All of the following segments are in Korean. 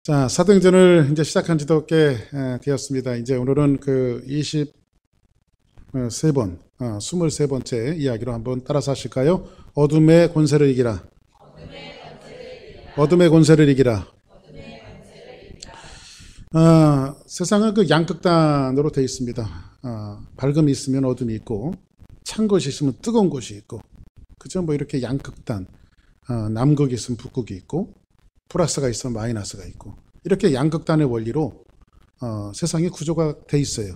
자, 사도행전을 이제 시작한 지도 꽤 되었습니다. 이제 오늘은 그 23번째 이야기로 한번 따라서 하실까요? 어둠의 권세를 이기라. 어둠의 권세를 이기라. 세상은 그 양극단으로 되어 있습니다. 밝음이 있으면 어둠이 있고, 찬 것이 있으면 뜨거운 것이 있고, 그죠? 뭐 이렇게 양극단, 남극이 있으면 북극이 있고, 플러스가 있으면 마이너스가 있고, 이렇게 양극단의 원리로 세상이 구조가 돼 있어요.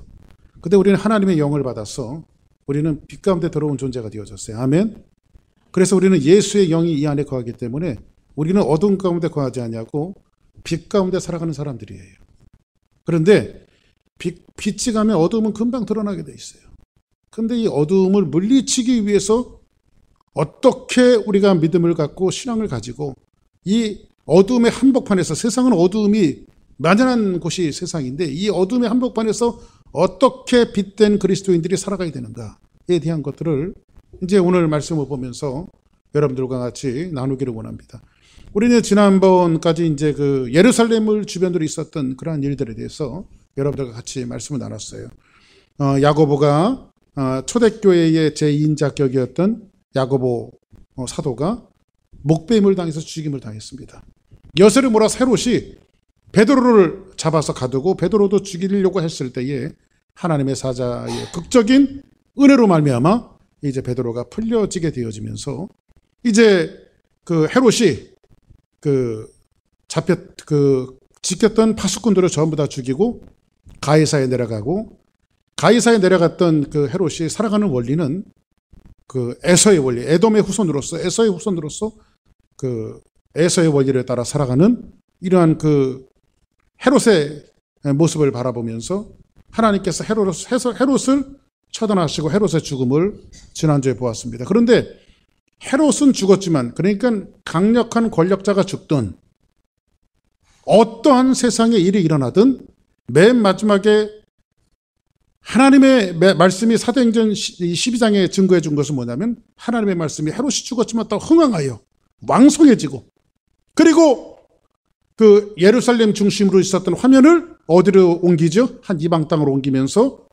근데 우리는 하나님의 영을 받아서 우리는 빛 가운데 들어온 존재가 되어졌어요. 아멘. 그래서 우리는 예수의 영이 이 안에 거하기 때문에 우리는 어둠 가운데 거하지 않냐고 빛 가운데 살아가는 사람들이에요. 그런데 빛이 가면 어둠은 금방 드러나게 돼 있어요. 근데 이 어둠을 물리치기 위해서 어떻게 우리가 믿음을 갖고 신앙을 가지고 이 어둠의 한복판에서, 세상은 어둠이 만연한 곳이 세상인데, 이 어둠의 한복판에서 어떻게 빛된 그리스도인들이 살아가야 되는가에 대한 것들을 이제 오늘 말씀을 보면서 여러분들과 같이 나누기를 원합니다. 우리는 지난번까지 이제 그 예루살렘을 주변으로 있었던 그러한 일들에 대해서 여러분들과 같이 말씀을 나눴어요. 야고보가 초대교회의 제2인자격이었던 야고보 사도가 목배임을 당해서 죽임을 당했습니다. 여세를 몰아서 헤롯이 베드로를 잡아서 가두고 베드로도 죽이려고 했을 때에 하나님의 사자의 극적인 은혜로 말미암아 이제 베드로가 풀려지게 되어지면서 이제 그 헤롯이 지켰던 파수꾼들을 전부 다 죽이고 가이사에 내려가고, 가이사에 내려갔던 그 헤롯이 살아가는 원리는 그 에서의 원리, 에돔의 후손으로서, 그 에서의 원리를 따라 살아가는 이러한 그 헤롯의 모습을 바라보면서 하나님께서 헤롯을 처단하시고 헤롯의 죽음을 지난주에 보았습니다. 그런데 헤롯은 죽었지만, 그러니까 강력한 권력자가 죽든 어떠한 세상에 일이 일어나든 맨 마지막에 하나님의 말씀이 사도행전 12장에 증거해 준 것은 뭐냐면, 하나님의 말씀이 헤롯이 죽었지만 또 흥왕하여 왕성해지고, 그리고 그 예루살렘 중심으로 있었던 화면을 어디로 옮기죠? 한 이방 땅으로 옮기면서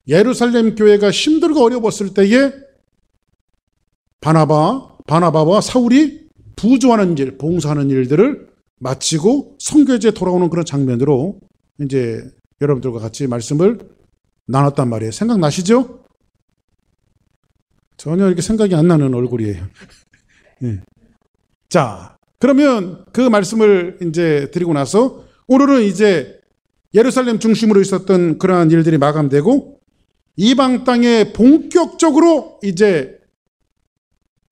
예루살렘 교회가 힘들고 어려웠을 때에 바나바와 사울이 부조하는 일, 봉사하는 일들을 마치고 성교제에 돌아오는 그런 장면으로 이제 여러분들과 같이 말씀을 나눴단 말이에요. 생각나시죠? 전혀 이렇게 생각이 안 나는 얼굴이에요. 네. 자, 그러면 그 말씀을 이제 드리고 나서 오늘은 이제 예루살렘 중심으로 있었던 그러한 일들이 마감되고 이방 땅에 본격적으로 이제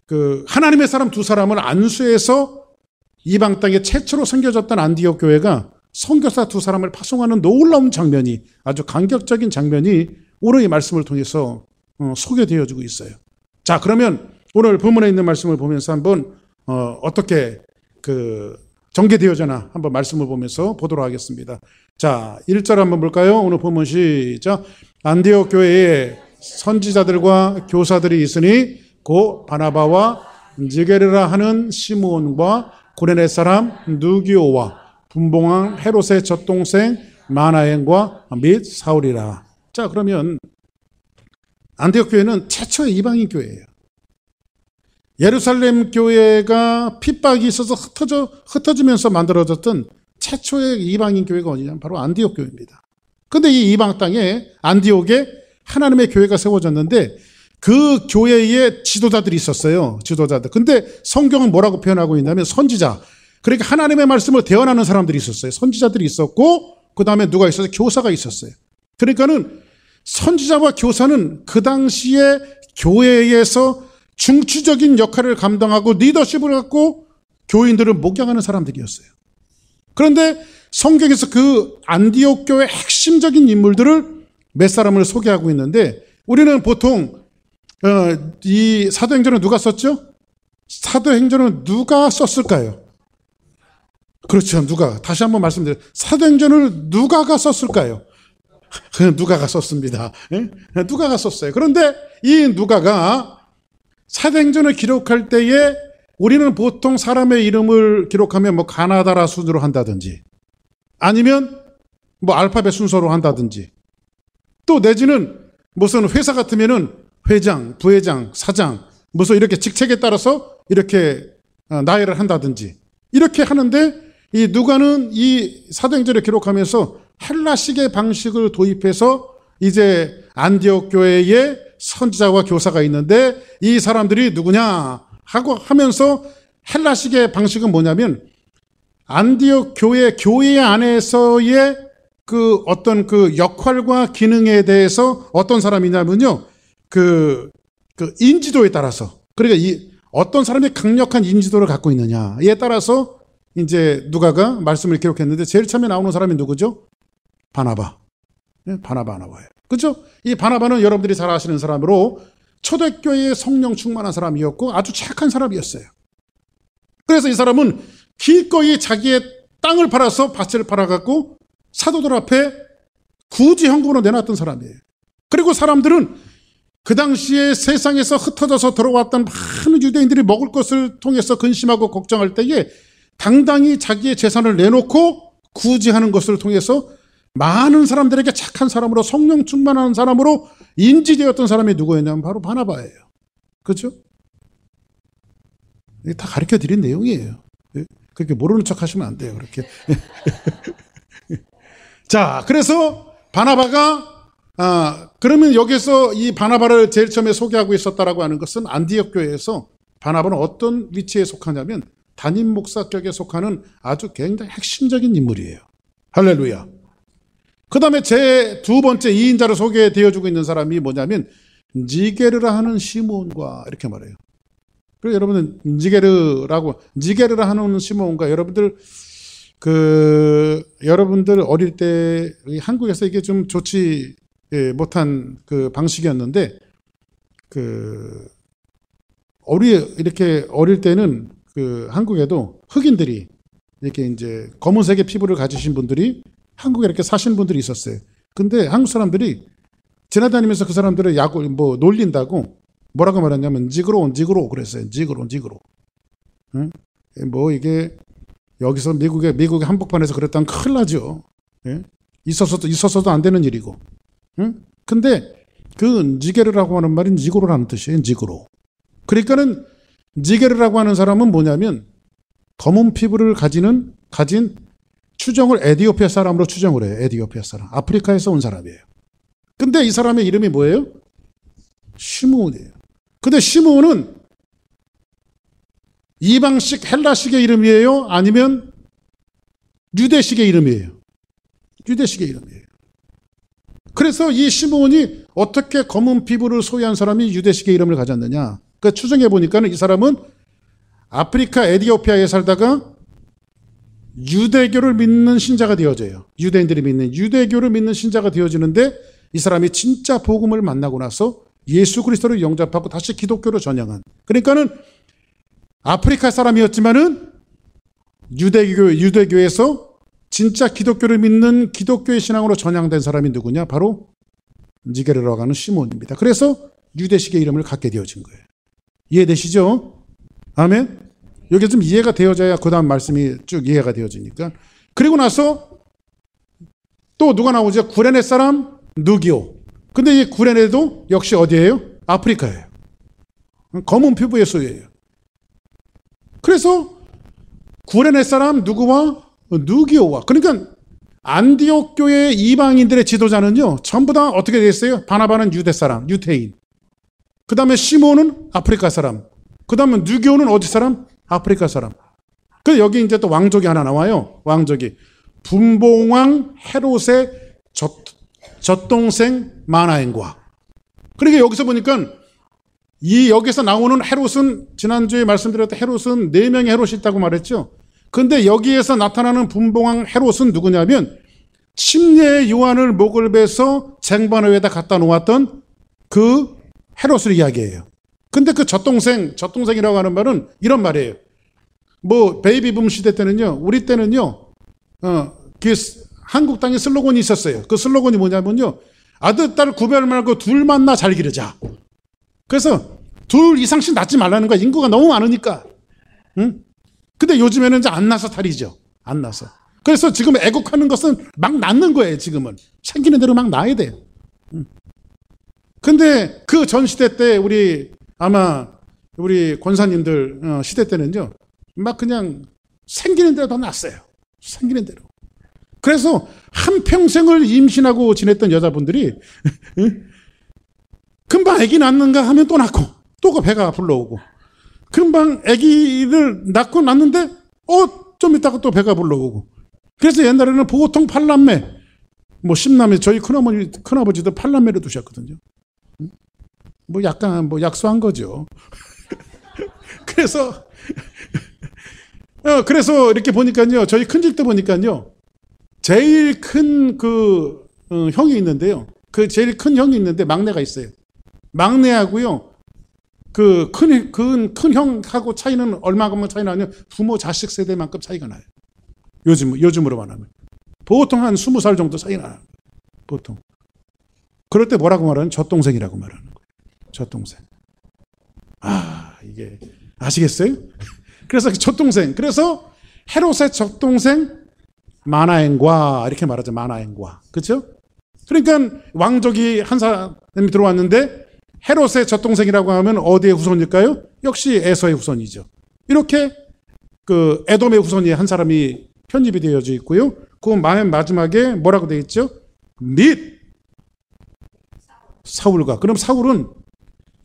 그 하나님의 사람 두 사람을 안수해서 이방 땅에 최초로 섬겨졌던 안디옥 교회가 선교사 두 사람을 파송하는 놀라운 장면이, 아주 감격적인 장면이 오늘 이 말씀을 통해서 소개되어지고 있어요. 자, 그러면 오늘 본문에 있는 말씀을 보면서 한번 어떻게 그 전개되어지나 한번 말씀을 보면서 보도록 하겠습니다. 자, 1절 한번 볼까요? 오늘 본문 시작. 안디옥 교회에 선지자들과 교사들이 있으니 곧 바나바와 느게르라 하는 시므온과 구레네 사람 누기오와 분봉왕 헤롯의 젖동생 마나엔과 및 사울이라. 자, 그러면 안디옥 교회는 최초의 이방인 교회예요. 예루살렘 교회가 핍박이 있어서 흩어지면서 만들어졌던 최초의 이방인 교회가 어디냐면 바로 안디옥 교회입니다. 그런데 이 이방 땅에 안디옥에 하나님의 교회가 세워졌는데 그 교회에 지도자들이 있었어요. 지도자들. 근데 성경은 뭐라고 표현하고 있냐면 선지자. 그러니까 하나님의 말씀을 대언하는 사람들이 있었어요. 선지자들이 있었고, 그 다음에 누가 있었어요? 교사가 있었어요. 그러니까는 선지자와 교사는 그 당시에 교회에서 중추적인 역할을 감당하고 리더십을 갖고 교인들을 목양하는 사람들이었어요. 그런데 성경에서 그 안디옥 교회의 핵심적인 인물들을 몇 사람을 소개하고 있는데, 우리는 보통 이 사도행전은 누가 썼죠? 사도행전은 누가 썼을까요? 그렇죠. 누가. 다시 한번 말씀드려요. 사도행전을 누가가 썼을까요? 누가가 썼습니다. 누가가 썼어요. 그런데 이 누가가 사도행전을 기록할 때에 우리는 보통 사람의 이름을 기록하면 뭐 가나다라 순으로 한다든지, 아니면 뭐 알파벳 순서로 한다든지, 또 내지는 무슨 회사 같으면은 회장, 부회장, 사장, 무슨 이렇게 직책에 따라서 이렇게 나열을 한다든지 이렇게 하는데, 이 누가는 이 사도행전을 기록하면서 헬라식의 방식을 도입해서 이제 안디옥 교회에 선지자와 교사가 있는데 이 사람들이 누구냐 하고 하면서, 헬라식의 방식은 뭐냐면 안디옥 교회 안에서의 그 어떤 그 역할과 기능에 대해서 어떤 사람이냐면요, 그 인지도에 따라서, 그러니까 어떤 사람이 강력한 인지도를 갖고 있느냐에 따라서 이제 누가가 말씀을 기록했는데, 제일 처음에 나오는 사람이 누구죠? 바나바. 바나바 나와요. 그렇죠? 이 바나바는 여러분들이 잘 아시는 사람으로 초대교회에 성령 충만한 사람이었고 아주 착한 사람이었어요. 그래서 이 사람은 기꺼이 자기의 땅을 팔아서 밭을 팔아갖고 사도들 앞에 굳이 현금으로 내놨던 사람이에요. 그리고 사람들은 그 당시에 세상에서 흩어져서 들어왔던 많은 유대인들이 먹을 것을 통해서 근심하고 걱정할 때에 당당히 자기의 재산을 내놓고 구제하는 것을 통해서 많은 사람들에게 착한 사람으로, 성령 충만한 사람으로 인지되었던 사람이 누구였냐면 바로 바나바예요. 그렇죠? 이게 다 가르쳐 드린 내용이에요. 그렇게 모르는 척 하시면 안 돼요. 그렇게. 자, 그래서 바나바가 그러면 여기서 이 바나바를 제일 처음에 소개하고 있었다라고 하는 것은 안디옥 교회에서 바나바는 어떤 위치에 속하냐면 담임 목사격에 속하는 아주 굉장히 핵심적인 인물이에요. 할렐루야. 그 다음에 제 두 번째 2인자로 소개되어주고 있는 사람이 뭐냐면 니게르라 하는 시몬과 이렇게 말해요. 그리고 여러분은 니게르라 하는 시몬과 여러분들 어릴 때 한국에서 이게 좀 좋지 못한 그 방식이었는데, 이렇게 어릴 때는 그 한국에도 흑인들이 이렇게 이제 검은색의 피부를 가지신 분들이 한국에 이렇게 사신 분들이 있었어요. 근데 한국 사람들이 지나다니면서 그 사람들을 놀린다고 뭐라고 말했냐면 지그로 그랬어요. 지그로. 응? 뭐 이게 여기서 미국의 한복판에서 그랬다면 큰일 나죠. 예? 있었어도 안 되는 일이고. 응? 근데 그 지게르라고 하는 말은 지그로라는 뜻이에요. 지그로. 그러니까는 지게르라고 하는 사람은 뭐냐면 검은 피부를 가진 추정을 에디오피아 사람으로 추정을 해요. 에디오피아 사람. 아프리카에서 온 사람이에요. 근데 이 사람의 이름이 뭐예요? 시므온이에요. 근데 시므온은 이방식 헬라식의 이름이에요? 아니면 유대식의 이름이에요? 유대식의 이름이에요. 그래서 이 시므온이 어떻게 검은 피부를 소유한 사람이 유대식의 이름을 가졌느냐? 그러니까 추정해 보니까는 이 사람은 아프리카 에디오피아에 살다가 유대교를 믿는 신자가 되어져요. 유대인들이 믿는 유대교를 믿는 신자가 되어지는데, 이 사람이 진짜 복음을 만나고 나서 예수 그리스도를 영접하고 다시 기독교로 전향한, 그러니까는 아프리카 사람이었지만은 유대교에서 진짜 기독교를 믿는 기독교의 신앙으로 전향된 사람이 누구냐? 바로 니게르라고 하는 시몬입니다. 그래서 유대식의 이름을 갖게 되어진 거예요. 이해되시죠? 아멘. 여기 좀 이해가 되어져야 그 다음 말씀이 쭉 이해가 되어지니까. 그리고 나서 또 누가 나오죠? 구레네 사람 누기오. 근데 이 구레네도 역시 어디예요? 아프리카예요. 검은 피부의 소유예요. 그래서 구레네 사람 누구와 누기오와, 그러니까 안디옥 교회 이방인들의 지도자는요 전부 다 어떻게 됐어요? 바나바는 유대 사람, 유태인. 그 다음에 시몬은 아프리카 사람. 그 다음에 누기오는 어디 사람? 아프리카 사람. 그 여기 이제 또 왕족이 하나 나와요. 왕족이 분봉왕 헤롯의 젖동생 마나엔과. 그러니까 여기서 보니까 여기서 나오는 헤롯은, 지난주에 말씀드렸던 헤롯은 4명의 헤롯이 있다고 말했죠. 근데 여기에서 나타나는 분봉왕 헤롯은 누구냐면 침례 요한을 목을 베서 쟁반위에다 갖다 놓았던 그 헤롯을 이야기해요. 근데 그 젖동생이라고 하는 말은 이런 말이에요. 뭐 베이비붐 시대 때는요, 우리 때는요, 한국 땅에 슬로건이 있었어요. 그 슬로건이 뭐냐면요, 아들 딸 구별 말고 둘 만나 잘 기르자. 그래서 둘 이상씩 낳지 말라는 거야. 인구가 너무 많으니까. 응? 근데 요즘에는 이제 안 나서 탈이죠. 안 나서. 그래서 지금 애국하는 것은 막 낳는 거예요. 지금은 생기는 대로 막 낳아야 돼요. 근데 그 전 시대 때 아마 우리 권사님들 시대 때는요, 막 그냥 생기는 대로 다 낳았어요. 생기는 대로. 그래서 한평생을 임신하고 지냈던 여자분들이 금방 아기 낳는가 하면 또 낳고 또 그 배가 불러오고, 금방 아기를 낳고 낳는데 좀 있다가 또 배가 불러오고. 그래서 옛날에는 보통 8남매, 뭐 10남매, 저희 큰아버지도 8남매를 두셨거든요. 뭐 약간 약소한 거죠. 그래서 이렇게 보니까요, 저희 큰집 때 보니까요, 제일 큰 형이 있는데요. 그 제일 큰 형이 있는데 막내가 있어요. 막내하고요, 큰 형하고 차이는 얼마만큼 차이 나냐면 부모 자식 세대만큼 차이가 나요. 요즘으로 말하면. 보통 한 20살 정도 차이 나요. 보통. 그럴 때 뭐라고 말하는? 젖동생이라고 말하는 거예요. 젖동생. 이게, 아시겠어요? 그래서 젖동생. 그래서 헤롯의 젖동생 마나엔과 이렇게 말하죠. 마나엔과. 그렇죠? 그러니까 왕족이 한 사람이 들어왔는데 헤롯의 젖동생이라고 하면 어디의 후손일까요? 역시 에서의 후손이죠. 이렇게 에돔의 후손이 한 사람이 편집이 되어져 있고요. 그 맨 마지막에 뭐라고 되어 있죠? 및 사울과. 그럼 사울은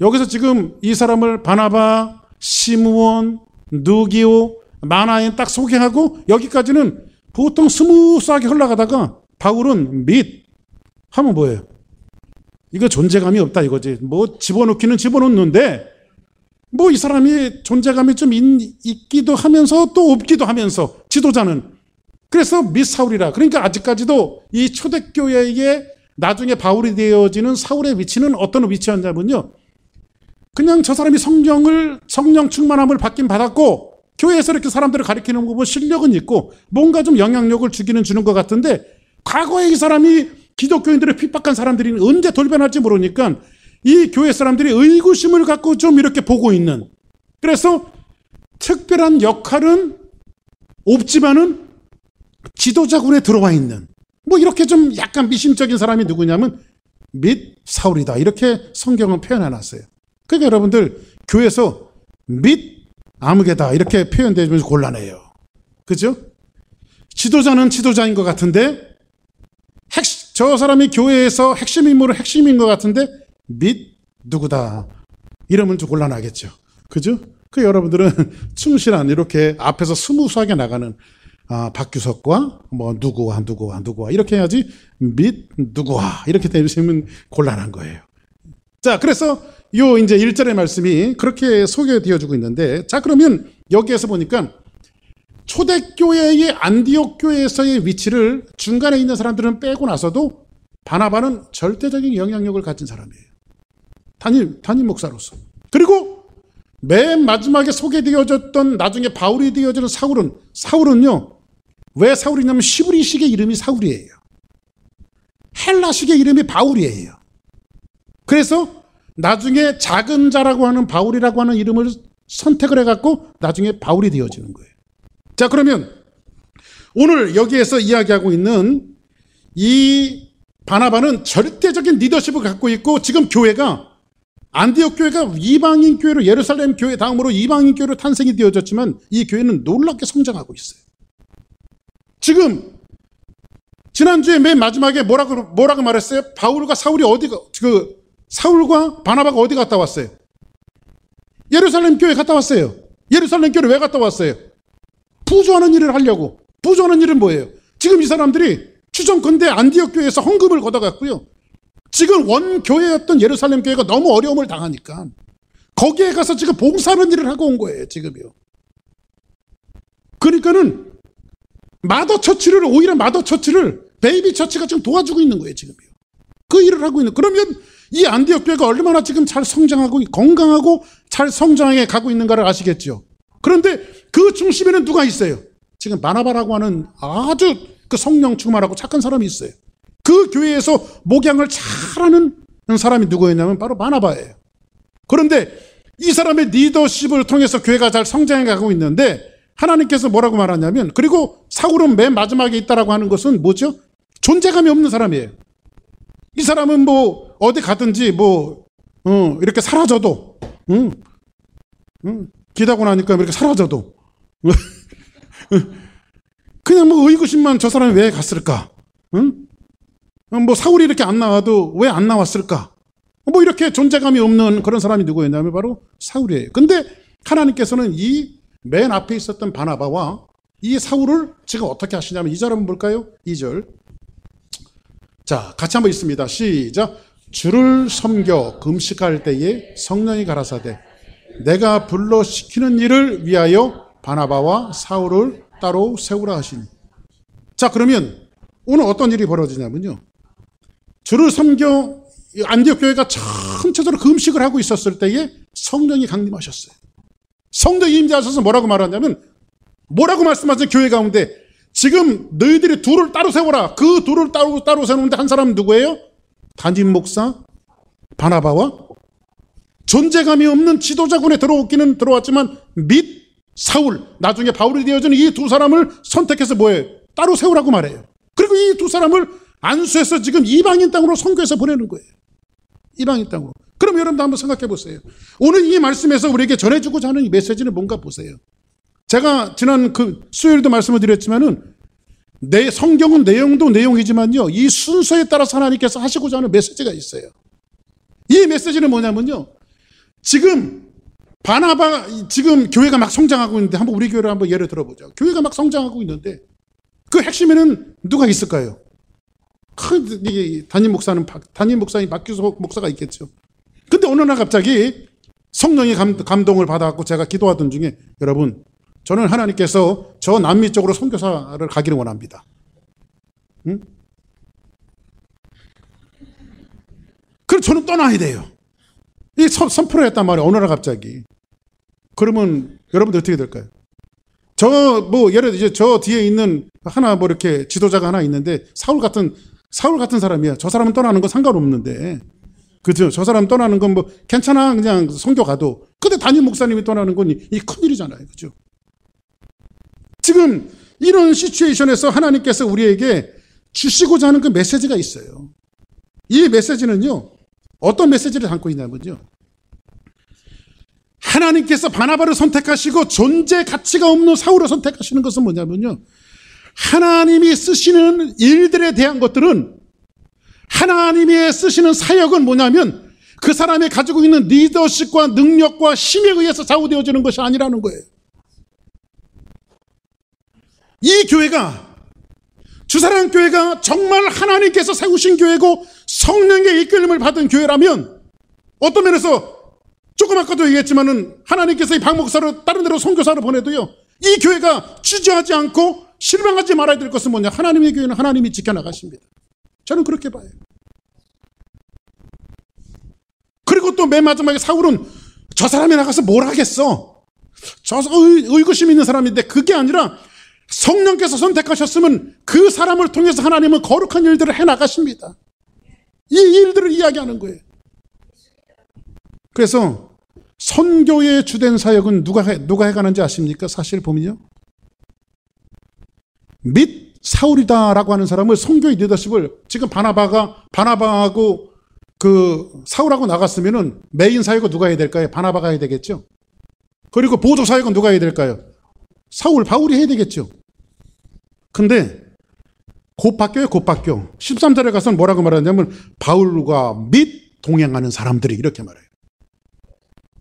여기서 지금 이 사람을 바나바, 시므온, 누기오, 마나엔 딱 소개하고 여기까지는 보통 스무스하게 흘러가다가 바울은 및 하면 뭐예요? 이거 존재감이 없다 이거지. 뭐 집어넣기는 집어넣는데 뭐 이 사람이 존재감이 좀 있기도 하면서 또 없기도 하면서 지도자는. 그래서 및 사울이라. 그러니까 아직까지도 이 초대교회에 나중에 바울이 되어지는 사울의 위치는 어떤 위치였냐면요, 그냥 저 사람이 성령 충만함을 받긴 받았고 교회에서 이렇게 사람들을 가리키는 거 보면 실력은 있고 뭔가 좀 영향력을 주는 것 같은데, 과거에 이 사람이 기독교인들을 핍박한 사람들이 언제 돌변할지 모르니까 이 교회 사람들이 의구심을 갖고 좀 이렇게 보고 있는, 그래서 특별한 역할은 없지만은 지도자군에 들어와 있는, 뭐 이렇게 좀 약간 미심적인 사람이 누구냐면 및 사울이다, 이렇게 성경은 표현해놨어요. 그러니까 여러분들 교회에서 및 아무개다 이렇게 표현되면 곤란해요. 그죠? 지도자는 지도자인 것 같은데 저 사람이 교회에서 핵심 인물은 핵심인 것 같은데 및 누구다 이러면 좀 곤란하겠죠. 그죠? 그 여러분들은 충실한 이렇게 앞에서 스무스하게 나가는 박규석과 뭐 누구와 이렇게 해야지 및 누구와 이렇게 되시면 곤란한 거예요. 자, 그래서 요 이제 1절의 말씀이 그렇게 소개되어 주고 있는데, 자, 그러면 여기에서 보니까 초대교회의 안디옥 교회에서의 위치를 중간에 있는 사람들은 빼고 나서도 바나바는 절대적인 영향력을 가진 사람이에요. 담임 목사로서. 그리고 맨 마지막에 소개되어졌던 나중에 바울이 되어지는 사울은요, 왜 사울이냐면 시브리식의 이름이 사울이에요. 헬라식의 이름이 바울이에요. 그래서 나중에 작은 자라고 하는 바울이라고 하는 이름을 선택을 해갖고 나중에 바울이 되어지는 거예요. 자, 그러면 오늘 여기에서 이야기하고 있는 이 바나바는 절대적인 리더십을 갖고 있고, 지금 교회가 안디옥 교회가 이방인 교회로, 예루살렘 교회 다음으로 이방인 교회로 탄생이 되어졌지만 이 교회는 놀랍게 성장하고 있어요. 지금 지난주에 맨 마지막에 뭐라고 말했어요? 바울과 사울이 사울과 바나바가 어디 갔다 왔어요? 예루살렘 교회 갔다 왔어요. 예루살렘 교회 왜 갔다 왔어요? 부조하는 일을 하려고. 부조하는 일은 뭐예요? 지금 이 사람들이 추정컨대 안디옥 교회에서 헌금을 걷어갔고요, 지금 원교회였던 예루살렘 교회가 너무 어려움을 당하니까 거기에 가서 지금 봉사하는 일을 하고 온 거예요, 지금요. 그러니까는 오히려 마더처치를 베이비 처치가 지금 도와주고 있는 거예요, 지금요. 그 일을 하고 있는. 그러면 이 안디옥 교회가 얼마나 지금 잘 성장하고 건강하고 잘 성장해 가고 있는가를 아시겠죠. 그런데 그 중심에는 누가 있어요? 지금 바나바라고 하는 아주 그 성령 충만하고 착한 사람이 있어요. 그 교회에서 목양을 잘하는 사람이 누구였냐면 바로 바나바예요. 그런데 이 사람의 리더십을 통해서 교회가 잘 성장해 가고 있는데 하나님께서 뭐라고 말하냐면, 그리고 사울은 맨 마지막에 있다라고 하는 것은 뭐죠? 존재감이 없는 사람이에요. 이 사람은 뭐 어디 가든지 뭐 이렇게 사라져도 기다고 나니까 이렇게 사라져도 그냥 뭐 의구심만 저 사람이 왜 갔을까? 뭐 사울이 이렇게 안 나와도 왜 안 나왔을까? 뭐 이렇게 존재감이 없는 그런 사람이 누구였냐면 바로 사울이에요. 근데 하나님께서는 이 맨 앞에 있었던 바나바와 이 사울을 지금 어떻게 하시냐면 2절 한번 볼까요? 2절. 자, 같이 한번 읽습니다. 시작. 주를 섬겨 금식할 때에 성령이 가라사대 내가 불러 시키는 일을 위하여 바나바와 사울을 따로 세우라 하시니. 자, 그러면 오늘 어떤 일이 벌어지냐면요. 주를 섬겨 안디옥 교회가 전체적으로 금식을 하고 있었을 때에 성령이 강림하셨어요. 성령이 임재하셔서 뭐라고 말하냐면, 뭐라고 말씀하신 교회 가운데 지금 너희들이 둘을 따로 세워라. 그 둘을 따로 세우는데 한 사람은 누구예요? 담임 목사 바나바와 존재감이 없는 지도자군에 들어오기는 들어왔지만 및 사울, 나중에 바울이 되어지는 이 두 사람을 선택해서 뭐예요? 따로 세우라고 말해요. 그리고 이 두 사람을 안수해서 지금 이방인 땅으로 선교해서 보내는 거예요. 이방인 땅으로. 그럼 여러분도 한번 생각해 보세요. 오늘 이 말씀에서 우리에게 전해주고자 하는 이 메시지는 뭔가 보세요. 제가 지난 수요일도 말씀을 드렸지만은 내 성경은 내용도 내용이지만요. 이 순서에 따라서 하나님께서 하시고자 하는 메시지가 있어요. 이 메시지는 뭐냐면요. 지금 지금 교회가 막 성장하고 있는데 한번 우리 교회를 한번 예를 들어보죠. 교회가 막 성장하고 있는데 그 핵심에는 누가 있을까요? 담임 목사님 박규석 목사가 있겠죠. 근데 어느 날 갑자기 성령의 감동을 받아갖고 제가 기도하던 중에 여러분, 저는 하나님께서 저 남미 쪽으로 선교사를 가기를 원합니다. 응? 그럼 저는 떠나야 돼요. 이 선포를 했단 말이에요. 어느 날 갑자기. 그러면 여러분들 어떻게 될까요? 예를 들어 저 뒤에 있는 뭐 이렇게 지도자가 하나 있는데 사울 같은 사람이야. 저 사람은 떠나는 건 상관없는데. 그죠? 저 사람 떠나는 건 뭐 괜찮아. 그냥 선교 가도. 근데 담임 목사님이 떠나는 건 이 큰일이잖아요. 그죠? 지금 이런 시츄에이션에서 하나님께서 우리에게 주시고자 하는 그 메시지가 있어요. 이 메시지는요. 어떤 메시지를 담고 있냐면요. 하나님께서 바나바를 선택하시고 존재 가치가 없는 사울을 선택하시는 것은 뭐냐면요. 하나님이 쓰시는 일들에 대한 것들은, 하나님이 쓰시는 사역은 뭐냐면 그 사람이 가지고 있는 리더십과 능력과 힘에 의해서 좌우되어지는 것이 아니라는 거예요. 이 교회가, 주사랑 교회가 정말 하나님께서 세우신 교회고 성령의 이끌림을 받은 교회라면, 어떤 면에서 조금 아까도 얘기했지만은 하나님께서 이 박 목사를 다른 데로 선교사를 보내도요, 이 교회가 주저하지 않고 실망하지 말아야 될 것은 뭐냐? 하나님의 교회는 하나님이 지켜나가십니다. 저는 그렇게 봐요. 그리고 또 맨 마지막에 사울은 저 사람이 나가서 뭘 하겠어? 저 의구심 있는 사람인데, 그게 아니라 성령께서 선택하셨으면 그 사람을 통해서 하나님은 거룩한 일들을 해나가십니다. 이 일들을 이야기하는 거예요. 그래서 선교의 주된 사역은 누가 해가는지 아십니까? 사실 보면요. 및 사울이다라고 하는 사람을, 선교의 리더십을, 지금 바나바하고 그 사울하고 나갔으면은 메인 사역은 누가 해야 될까요? 바나바가 해야 되겠죠. 그리고 보조 사역은 누가 해야 될까요? 바울이 해야 되겠죠. 근데 곧 바뀌어요. 13절에 가서는 뭐라고 말하냐면 바울과 및 동행하는 사람들이, 이렇게 말해요.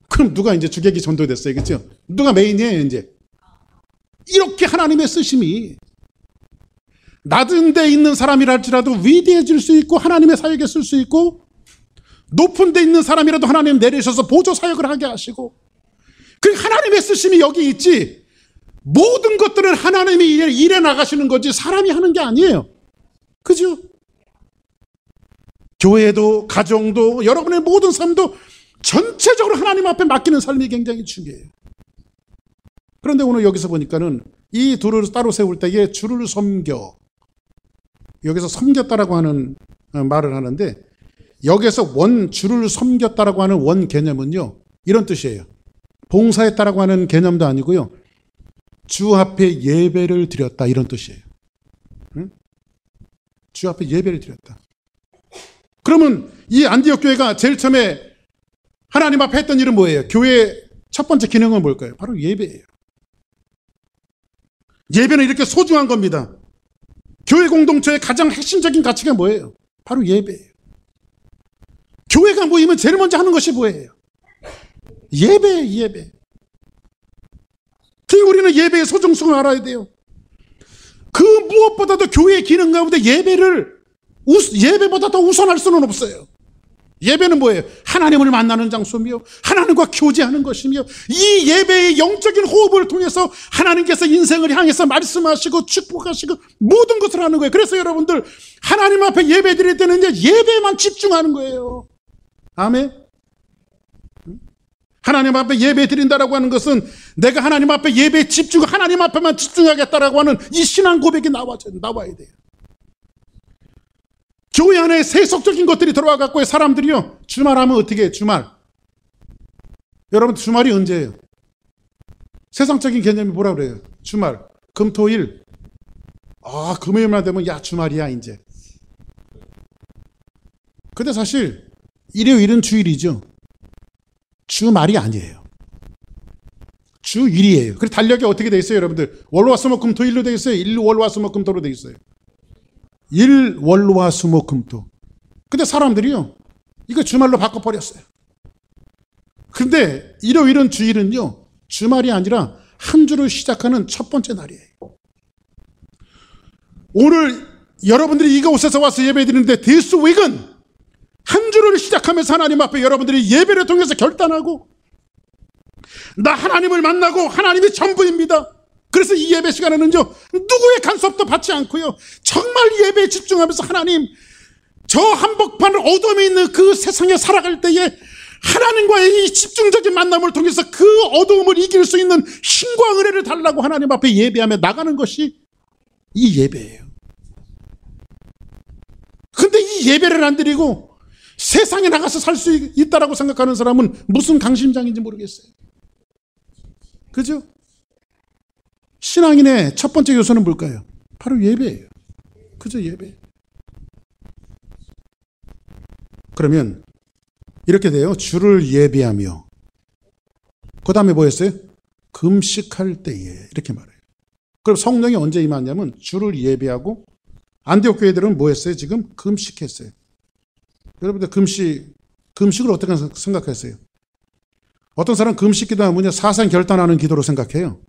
그럼 누가 이제 주객이 전도됐어요. 그렇죠? 누가 메인이에요, 이제. 이렇게 하나님의 쓰심이 낮은 데 있는 사람이라 할지라도 위대해질 수 있고 하나님의 사역에 쓸 수 있고, 높은 데 있는 사람이라도 하나님 내리셔서 보조 사역을 하게 하시고, 그 하나님의 쓰심이 여기 있지, 모든 것들은 하나님이 일해 나가시는 거지 사람이 하는 게 아니에요. 그죠? 교회도, 가정도, 여러분의 모든 삶도 전체적으로 하나님 앞에 맡기는 삶이 굉장히 중요해요. 그런데 오늘 여기서 보니까는 이 둘을 따로 세울 때에 주를 섬겨, 여기서 섬겼다라고 하는 말을 하는데, 여기서 주를 섬겼다라고 하는 원 개념은요, 이런 뜻이에요. 봉사했다라고 하는 개념도 아니고요. 주 앞에 예배를 드렸다 이런 뜻이에요. 응? 주 앞에 예배를 드렸다. 그러면 이 안디옥 교회가 제일 처음에 하나님 앞에 했던 일은 뭐예요? 교회의 첫 번째 기능은 뭘까요? 바로 예배예요. 예배는 이렇게 소중한 겁니다. 교회 공동체의 가장 핵심적인 가치가 뭐예요? 바로 예배예요. 교회가 모이면 제일 먼저 하는 것이 뭐예요? 예배예요, 예배. 우리는 예배의 소중성을 알아야 돼요. 그 무엇보다도 교회의 기능 가운데 예배보다 더 우선할 수는 없어요. 예배는 뭐예요? 하나님을 만나는 장소며 하나님과 교제하는 것이며 이 예배의 영적인 호흡을 통해서 하나님께서 인생을 향해서 말씀하시고 축복하시고 모든 것을 하는 거예요. 그래서 여러분들 하나님 앞에 예배 드릴 때는 이제 예배만 집중하는 거예요. 아멘. 하나님 앞에 예배 드린다라고 하는 것은 내가 하나님 앞에 예배에 집중하고 하나님 앞에만 집중하겠다라고 하는 이 신앙 고백이 나와야 돼요. 교회 안에 세속적인 것들이 들어와 갖고 사람들이요. 주말 하면 어떻게 해요? 주말. 여러분 주말이 언제예요? 세상적인 개념이 뭐라 그래요? 주말. 금토일. 금요일만 되면 야 주말이야 이제. 근데 사실 일요일은 주일이죠. 주말이 아니에요. 주일이에요. 그래서 달력이 어떻게 돼 있어요, 여러분들? 월화수목금토일로 돼 있어요. 일월화수목금토로 돼 있어요. 일월화수목금토. 근데 사람들이요, 이거 주말로 바꿔버렸어요. 근데 일요일은 주일은요, 주말이 아니라 한 주를 시작하는 첫 번째 날이에요. 오늘 여러분들이 이곳에서 와서 예배 드리는데 this week은 한 주를 시작하면서 하나님 앞에 여러분들이 예배를 통해서 결단하고 나 하나님을 만나고 하나님이 전부입니다. 그래서 이 예배 시간에는요 누구의 간섭도 받지 않고요 정말 예배에 집중하면서 하나님 저 한복판 어둠에 있는 그 세상에 살아갈 때에 하나님과의 이 집중적인 만남을 통해서 그 어두움을 이길 수 있는 힘과 은혜를 달라고 하나님 앞에 예배하며 나가는 것이 이 예배예요. 근데 이 예배를 안 드리고 세상에 나가서 살 수 있다라고 생각하는 사람은 무슨 강심장인지 모르겠어요. 그죠? 신앙인의 첫 번째 요소는 뭘까요? 바로 예배예요. 그죠? 예배. 그러면 이렇게 돼요. 주를 예배하며 그 다음에 뭐였어요? 금식할 때에 이렇게 말해요. 그럼 성령이 언제 임하냐면 주를 예배하고 안디옥 교회들은 뭐였어요? 지금 금식했어요. 여러분들 금식을 어떻게 생각했어요? 어떤 사람은 금식 기도하면 사상 결단하는 기도로 생각해요.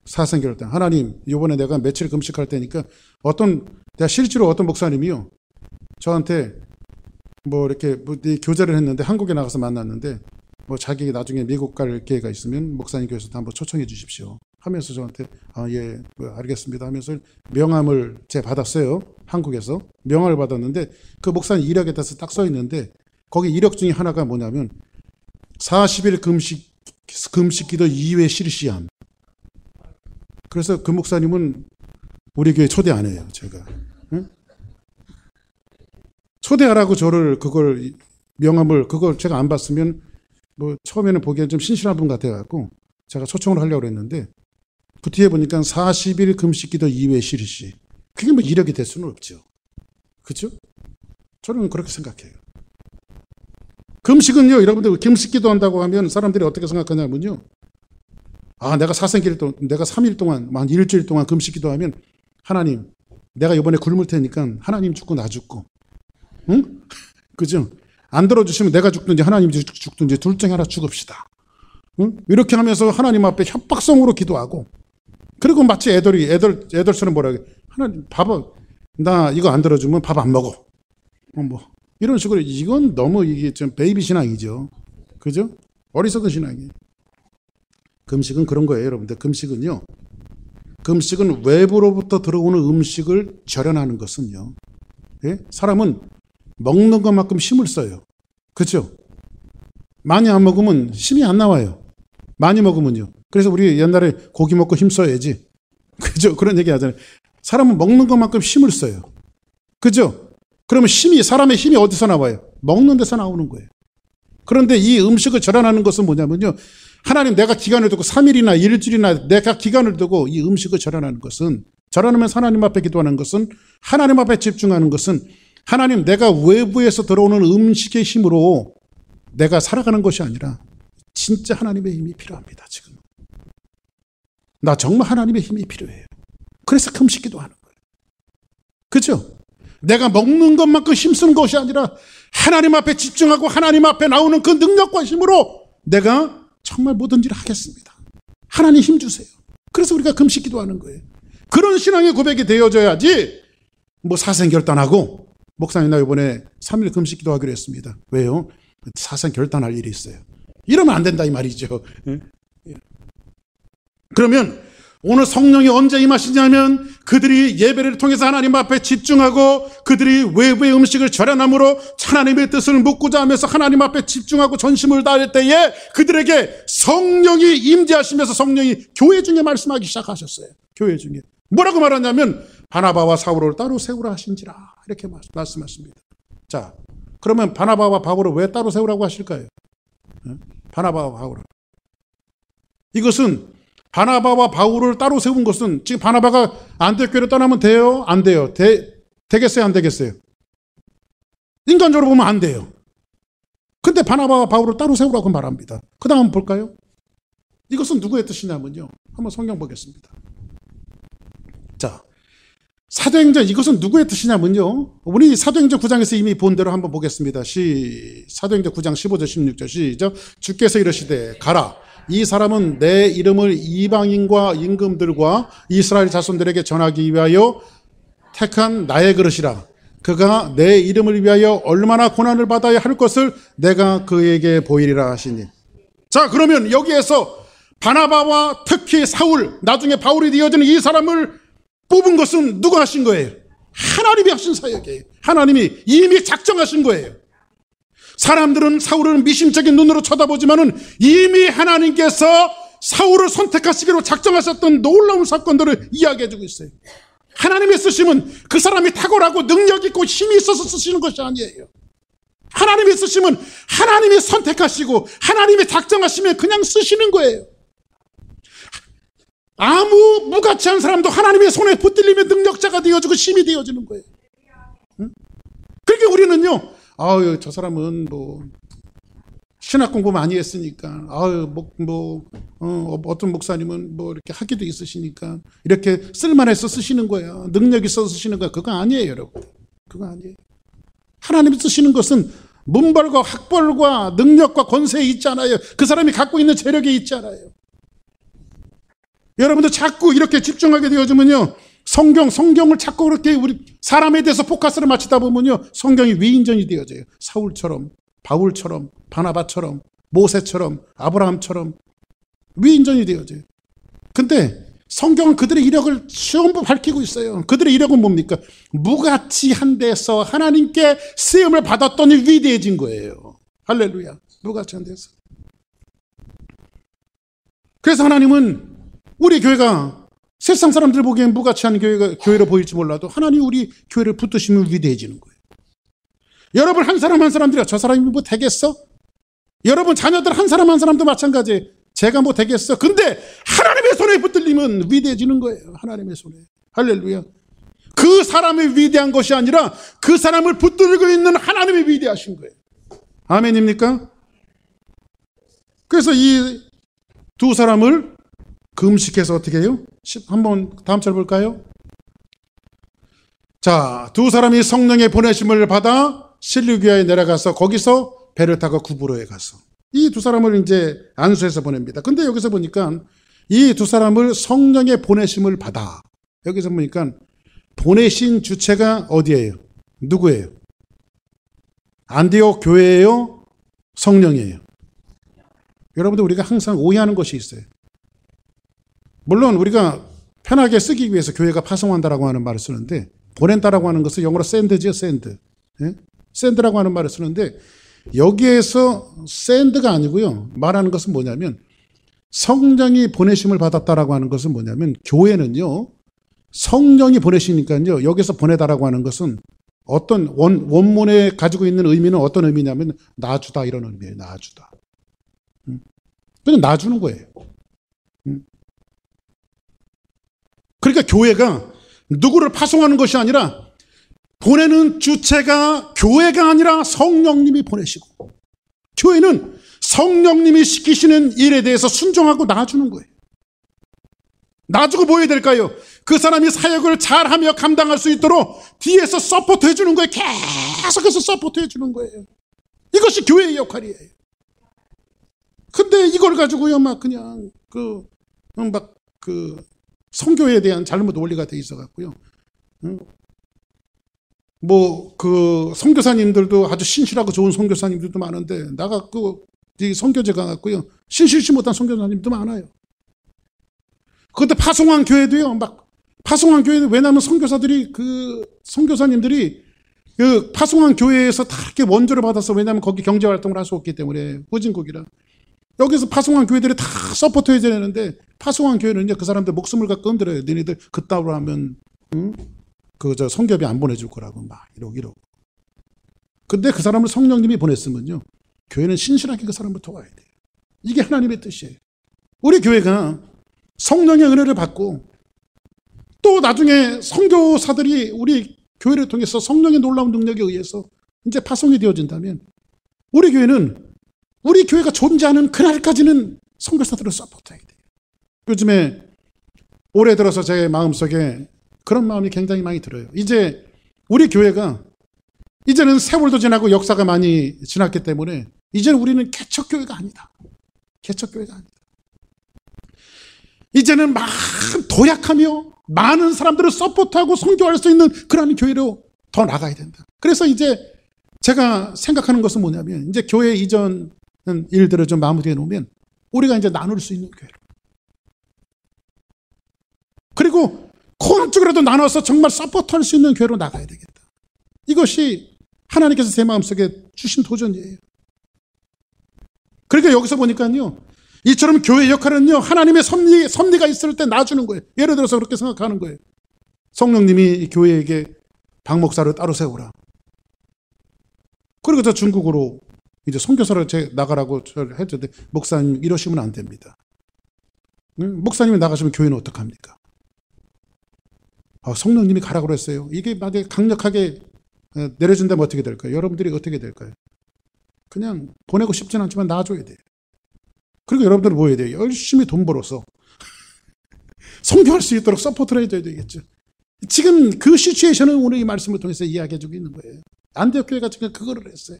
사상 결단. 하나님, 이번에 내가 며칠 금식할 테니까 내가 실제로 어떤 목사님이요. 저한테 이렇게 교제를 했는데 한국에 나가서 만났는데 자기 나중에 미국 갈 기회가 있으면 목사님 교회에서도 한번 초청해 주십시오. 하면서 저한테 예, 알겠습니다 하면서 명함을 제가 받았어요. 한국에서 명함을 받았는데 그 목사님 이력에 따라서 딱 써 있는데 거기 이력 중에 하나가 뭐냐면 40일 금식 기도 2회 실시함. 그래서 그 목사님은 우리 교회 초대 안 해요. 제가 응? 초대하라고 저를 그걸 제가 안 봤으면 처음에는 보기엔 좀 신실한 분 같아갖고 제가 초청을 하려고 했는데 그 뒤에 보니까 40일 금식기도 2회 실시. 그게 이력이 될 수는 없죠. 그렇죠? 저는 그렇게 생각해요. 금식은요, 여러분들 금식기도 한다고 하면 사람들이 어떻게 생각하냐면요. 내가 3일 동안, 한 일주일 동안 금식기도 하면 하나님, 내가 이번에 굶을 테니까 하나님 죽고 나 죽고, 응? 그죠? 안 들어주시면 내가 죽든지 하나님 죽든지 둘 중에 하나 죽읍시다. 응? 이렇게 하면서 하나님 앞에 협박성으로 기도하고, 그리고 마치 애들처럼 뭐라 그래. 하나님, 나 이거 안 들어주면 밥 안 먹어. 이런 식으로, 이건 너무 이게 좀 베이비 신앙이죠. 그죠? 어리석은 신앙이에요. 금식은 그런 거예요, 여러분들. 금식은 외부로부터 들어오는 음식을 절연하는 것은요. 예? 사람은 먹는 것만큼 힘을 써요. 그렇죠? 많이 안 먹으면 힘이 안 나와요. 많이 먹으면요. 그래서 우리 옛날에 고기 먹고 힘 써야지. 그죠? 그런 얘기 하잖아요. 사람은 먹는 것만큼 힘을 써요. 그죠? 그러면 사람의 힘이 어디서 나와요? 먹는 데서 나오는 거예요. 그런데 이 음식을 절연하는 것은 뭐냐면요. 하나님 내가 기간을 두고 3일이나 일주일이나 내가 기간을 두고 이 음식을 절연하는 것은, 절연하면서 하나님 앞에 기도하는 것은, 하나님 앞에 집중하는 것은 하나님 내가 외부에서 들어오는 음식의 힘으로 내가 살아가는 것이 아니라 진짜 하나님의 힘이 필요합니다. 지금 나 정말 하나님의 힘이 필요해요. 그래서 금식 기도하는 거예요. 그렇죠? 내가 먹는 것만큼 힘쓰는 것이 아니라 하나님 앞에 집중하고 하나님 앞에 나오는 그 능력과 힘으로 내가 정말 모든 일을 하겠습니다. 하나님 힘 주세요. 그래서 우리가 금식 기도하는 거예요. 그런 신앙의 고백이 되어져야지 뭐 사생결단하고, 목사님 나 이번에 3일 금식 기도하기로 했습니다. 왜요? 사생결단할 일이 있어요. 이러면 안 된다 이 말이죠. 그러면 오늘 성령이 언제 임하시냐면 그들이 예배를 통해서 하나님 앞에 집중하고 그들이 외부의 음식을 절연함으로 하나님의 뜻을 묻고자 하면서 하나님 앞에 집중하고 전심을 다할 때에 그들에게 성령이 임재하시면서 성령이 교회 중에 말씀하기 시작하셨어요. 교회 중에 뭐라고 말하냐면 바나바와 사울을 따로 세우라 하신지라 이렇게 말씀하십니다. 자, 그러면 바나바와 바울을 왜 따로 세우라고 하실까요? 바나바와 바울을, 이것은 바나바와 바울을 따로 세운 것은 지금 바나바가 안디옥교회를 떠나면 돼요? 안 돼요? 되겠어요? 안 되겠어요? 인간적으로 보면 안 돼요. 근데 바나바와 바울을 따로 세우라고 말합니다. 그 다음 볼까요? 이것은 누구의 뜻이냐면요, 한번 성경 보겠습니다. 자, 사도행전, 이것은 누구의 뜻이냐면요, 우리 사도행전 9장에서 이미 본 대로 한번 보겠습니다. 사도행전 9장 15절 16절 시작. 주께서 이르시되 가라, 이 사람은 내 이름을 이방인과 임금들과 이스라엘 자손들에게 전하기 위하여 택한 나의 그릇이라. 그가 내 이름을 위하여 얼마나 고난을 받아야 할 것을 내가 그에게 보이리라 하시니. 자, 그러면 여기에서 바나바와 특히 사울, 나중에 바울이 되어지는 이 사람을 뽑은 것은 누가 하신 거예요? 하나님이 하신 사역이에요. 하나님이 이미 작정하신 거예요. 사람들은 사울을 미심쩍인 눈으로 쳐다보지만은 이미 하나님께서 사울을 선택하시기로 작정하셨던 놀라운 사건들을 이야기해주고 있어요. 하나님의 쓰심은 그 사람이 탁월하고 능력 있고 힘이 있어서 쓰시는 것이 아니에요. 하나님의 쓰심은 하나님이 선택하시고 하나님이 작정하시면 그냥 쓰시는 거예요. 아무 무가치한 사람도 하나님의 손에 붙들리면 능력자가 되어지고 힘이 되어지는 거예요. 그러니까 우리는요, 아유, 저 사람은 뭐 신학 공부 많이 했으니까, 아유, 어떤 목사님은 뭐 이렇게 학위도 있으시니까 이렇게 쓸만해서 쓰시는 거야, 능력이 있어서 쓰시는 거야. 그거 아니에요, 여러분. 그거 아니에요. 하나님이 쓰시는 것은 문벌과 학벌과 능력과 권세에 있지 않아요. 그 사람이 갖고 있는 재력에 있지 않아요. 여러분들 자꾸 이렇게 집중하게 되어지면요, 성경을 자꾸 그렇게 우리 사람에 대해서 포커스를 맞추다 보면요, 성경이 위인전이 되어져요. 사울처럼, 바울처럼, 바나바처럼, 모세처럼, 아브라함처럼 위인전이 되어져요. 근데 성경은 그들의 이력을 전부 밝히고 있어요. 그들의 이력은 뭡니까? 무가치한 데서 하나님께 쓰임을 받았더니 위대해진 거예요. 할렐루야. 무가치한 데서. 그래서 하나님은 우리 교회가 세상 사람들 보기엔 무가치한 교회로 보일지 몰라도 하나님 우리 교회를 붙드시면 위대해지는 거예요. 여러분 한 사람 한 사람들이 저 사람이 뭐 되겠어? 여러분 자녀들 한 사람 한 사람도 마찬가지예요. 제가 뭐 되겠어? 근데 하나님의 손에 붙들리면 위대해지는 거예요. 하나님의 손에. 할렐루야. 그 사람이 위대한 것이 아니라 그 사람을 붙들고 있는 하나님이 위대하신 거예요. 아멘입니까? 그래서 이 두 사람을 금식해서 어떻게 해요? 한번 다음 절 볼까요? 자, 두 사람이 성령의 보내심을 받아 실루기아에 내려가서 거기서 배를 타고 구브로에 가서 이 두 사람을 이제 안수해서 보냅니다. 근데 여기서 보니까 이 두 사람을 성령의 보내심을 받아, 여기서 보니까 보내신 주체가 어디예요? 누구예요? 안디옥 교회예요? 성령이에요? 여러분들 우리가 항상 오해하는 것이 있어요. 물론 우리가 편하게 쓰기 위해서 교회가 파송한다라고 하는 말을 쓰는데, 보낸다라고 하는 것은 영어로 샌드지요, 샌드. 예? 샌드라고 하는 말을 쓰는데 여기에서 샌드가 아니고요, 말하는 것은 뭐냐면 성령이 보내심을 받았다라고 하는 것은 뭐냐면, 교회는요 성령이 보내시니까요, 여기서 보내다라고 하는 것은 어떤 원문에 가지고 있는 의미는 어떤 의미냐면 나주다, 이런 의미예요. 나주다. 그냥 놔주는 거예요. 그러니까 교회가 누구를 파송하는 것이 아니라 보내는 주체가 교회가 아니라 성령님이 보내시고, 교회는 성령님이 시키시는 일에 대해서 순종하고 놔주는 거예요. 놔주고 뭐 해야 될까요? 그 사람이 사역을 잘하며 감당할 수 있도록 뒤에서 서포트 해주는 거예요. 계속해서 서포트 해주는 거예요. 이것이 교회의 역할이에요. 근데 이걸 가지고요, 막 그냥 성교에 대한 잘못 원리가 돼 있어 갖고요. 선교사님들도 아주 신실하고 좋은 선교사님들도 많은데, 나갖고 이 선교제가 갖고요, 신실치 못한 선교사님도 많아요. 그런데 파송한 교회도요, 파송한 교회는 왜냐하면 선교사님들이 그 파송한 교회에서 다 이렇게 원조를 받아서, 왜냐하면 거기 경제 활동을 할 수 없기 때문에, 후진국이라. 여기서 파송한 교회들이 다 서포트 해야 되는데, 파송한 교회는 이제 그 사람들 목숨을 갖고 흔들어요. 너희들 그따위로 하면, 성교비 안 보내줄 거라고, 이러고. 근데 그 사람을 성령님이 보냈으면요, 교회는 신실하게 그 사람을 도와야 돼요. 이게 하나님의 뜻이에요. 우리 교회가 성령의 은혜를 받고, 또 나중에 선교사들이 우리 교회를 통해서 성령의 놀라운 능력에 의해서 이제 파송이 되어진다면, 우리 교회가 존재하는 그날까지는 선교사들을 서포트해야 돼요. 요즘에 올해 들어서 제 마음속에 그런 마음이 굉장히 많이 들어요. 이제 우리 교회가 이제는 세월도 지나고 역사가 많이 지났기 때문에 이제는 우리는 개척교회가 아니다. 개척교회가 아니다. 이제는 막 도약하며 많은 사람들을 서포트하고 선교할 수 있는 그런 교회로 더 나가야 된다. 그래서 이제 제가 생각하는 것은 뭐냐면, 이제 교회 이전 일들을 좀 마무리해 놓으면 우리가 이제 나눌 수 있는 교회로, 그리고 한쪽으로도 나눠서 정말 서포트할 수 있는 교회로 나가야 되겠다. 이것이 하나님께서 제 마음속에 주신 도전이에요. 그러니까 여기서 보니까요, 이처럼 교회의 역할은요, 하나님의 섭리가 있을 때 놔주는 거예요. 예를 들어서 그렇게 생각하는 거예요. 성령님이 교회에게 박 목사를 따로 세우라. 그리고 저 중국으로 이제 선교사를 나가라고 했는데, 목사님 이러시면 안 됩니다. 목사님이 나가시면 교회는 어떡합니까? 성령님이 가라고 그랬어요. 이게 만약에 강력하게 내려준다면 어떻게 될까요? 여러분들이 어떻게 될까요? 그냥 보내고 싶진 않지만 놔줘야 돼요. 그리고 여러분들은 뭐 해야 돼요? 열심히 돈 벌어서 선교할 수 있도록 서포트를 해줘야 되겠죠. 지금 그 시츄에이션을 오늘 이 말씀을 통해서 이야기해주고 있는 거예요. 안디옥 교회가 지금 그거를 했어요.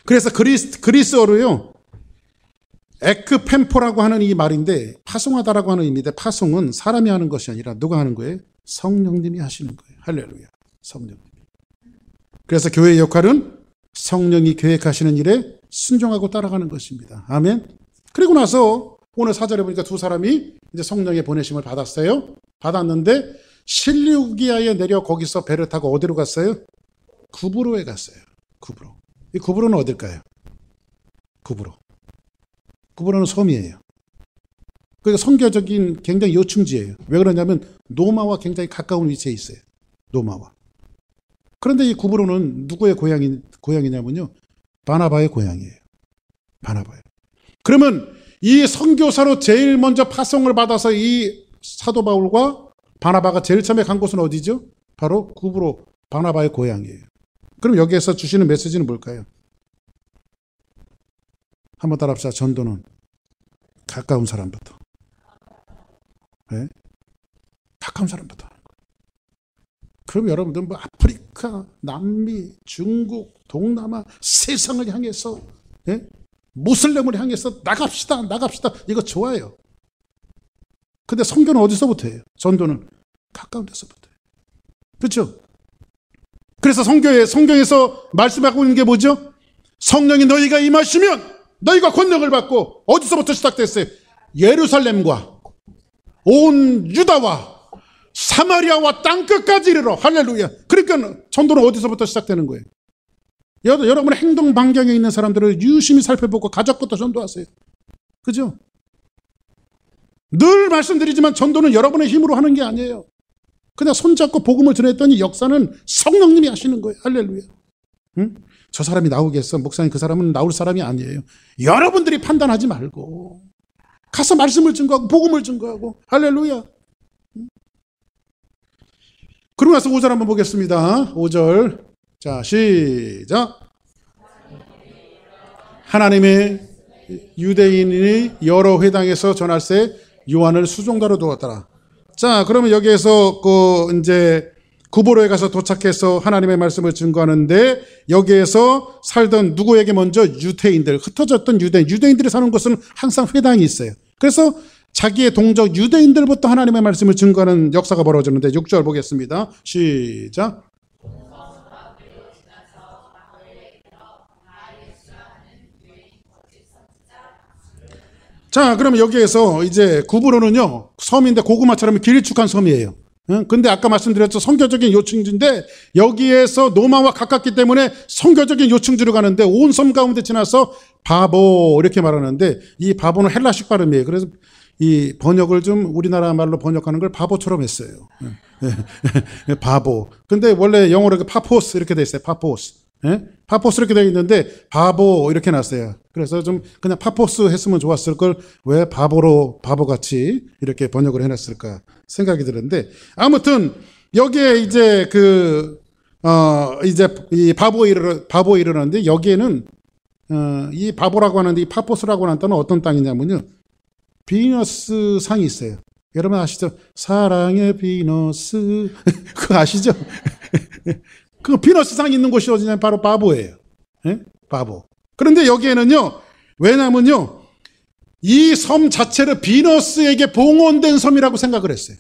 그래서 그리스어로요, 에크펜포라고 하는 이 말인데, 파송하다라고 하는 의미인데, 파송은 사람이 하는 것이 아니라 누가 하는 거예요? 성령님이 하시는 거예요. 할렐루야. 성령님. 그래서 교회의 역할은 성령이 계획하시는 일에 순종하고 따라가는 것입니다. 아멘. 그리고 나서 오늘 4절에 보니까 두 사람이 이제 성령의 보내심을 받았어요. 받았는데 실리우기아에 내려 거기서 배를 타고 어디로 갔어요? 구브로에 갔어요. 구브로. 이 구브로는 어딜까요? 구브로는 섬이에요. 그러니까 선교적인 굉장히 요충지예요. 왜 그러냐면 노마와 굉장히 가까운 위치에 있어요. 노마와. 그런데 이 구브로는 누구의 고향이냐면요, 바나바의 고향이에요. 바나바예요. 그러면 이 선교사로 제일 먼저 파송을 받아서 이 사도 바울과 바나바가 제일 처음에 간 곳은 어디죠? 바로 구브로, 바나바의 고향이에요. 그럼 여기에서 주시는 메시지는 뭘까요? 한번 따라합시다. 전도는 가까운 사람부터. 네? 가까운 사람부터. 그럼 여러분들 뭐 아프리카, 남미, 중국, 동남아 세상을 향해서, 예? 모슬렘을 향해서 나갑시다. 이거 좋아요. 근데 선교는 어디서부터 해요? 전도는 가까운 데서부터 해요. 그렇죠? 그래서 성경에서 말씀하고 있는 게 뭐죠? 성령이 너희가 임하시면 너희가 권능을 받고, 어디서부터 시작됐어요? 예루살렘과 온 유다와 사마리아와 땅끝까지 이르러. 할렐루야. 그러니까 전도는 어디서부터 시작되는 거예요? 여러분의 행동 반경에 있는 사람들을 유심히 살펴보고 가족부터 전도하세요. 그죠? 늘 말씀드리지만 전도는 여러분의 힘으로 하는 게 아니에요. 그냥 손잡고 복음을 전했더니 역사는 성령님이 하시는 거예요. 할렐루야. 응? 저 사람이 나오겠어. 목사님 그 사람은 나올 사람이 아니에요. 여러분들이 판단하지 말고 가서 말씀을 증거하고 복음을 증거하고 할렐루야. 그러고 나서 5절 한번 보겠습니다. 5절. 자, 시작. 하나님의 유대인이 여러 회당에서 전할세 요한을 수종자로 두었더라. 자, 그러면 여기에서 이제 구보로에 가서 도착해서 하나님의 말씀을 증거하는데 여기에서 살던 누구에게 먼저 유대인들, 흩어졌던 유대인들이 사는 곳은 항상 회당이 있어요. 그래서 자기의 동족 유대인들부터 하나님의 말씀을 증거하는 역사가 벌어지는데 6절 보겠습니다. 시작. 자, 그러면 여기에서 이제 구브로는요, 섬인데 고구마처럼 길쭉한 섬이에요. 근데 아까 말씀드렸죠. 선교적인 요충지인데 여기에서 노마와 가깝기 때문에 선교적인 요충지로 가는데 온 섬 가운데 지나서 바보 이렇게 말하는데 이 바보는 헬라식 발음이에요. 그래서 이 번역을 좀 우리나라 말로 번역하는 걸 바보처럼 했어요. 바보. 근데 원래 영어로 파포스 이렇게 돼 있어요. 파포스. 파포스 이렇게 되어 있는데 바보 이렇게 났어요. 그래서 좀 그냥 파포스 했으면 좋았을 걸 왜 바보같이 이렇게 번역을 해놨을까 생각이 드는데 아무튼 여기에 이제 이제 이 바보에 이르렀는데 여기에는 이 바보라고 하는데 이 파포스라고 하는 땅은 어떤 땅이냐면요. 비너스 상이 있어요. 여러분 아시죠? 사랑의 비너스 그거 아시죠? 그 비너스 상이 있는 곳이 어디냐면 바로 바보예요. 바보. 그런데 여기에는요. 왜냐면요. 이 섬 자체를 비너스에게 봉헌된 섬이라고 생각을 했어요.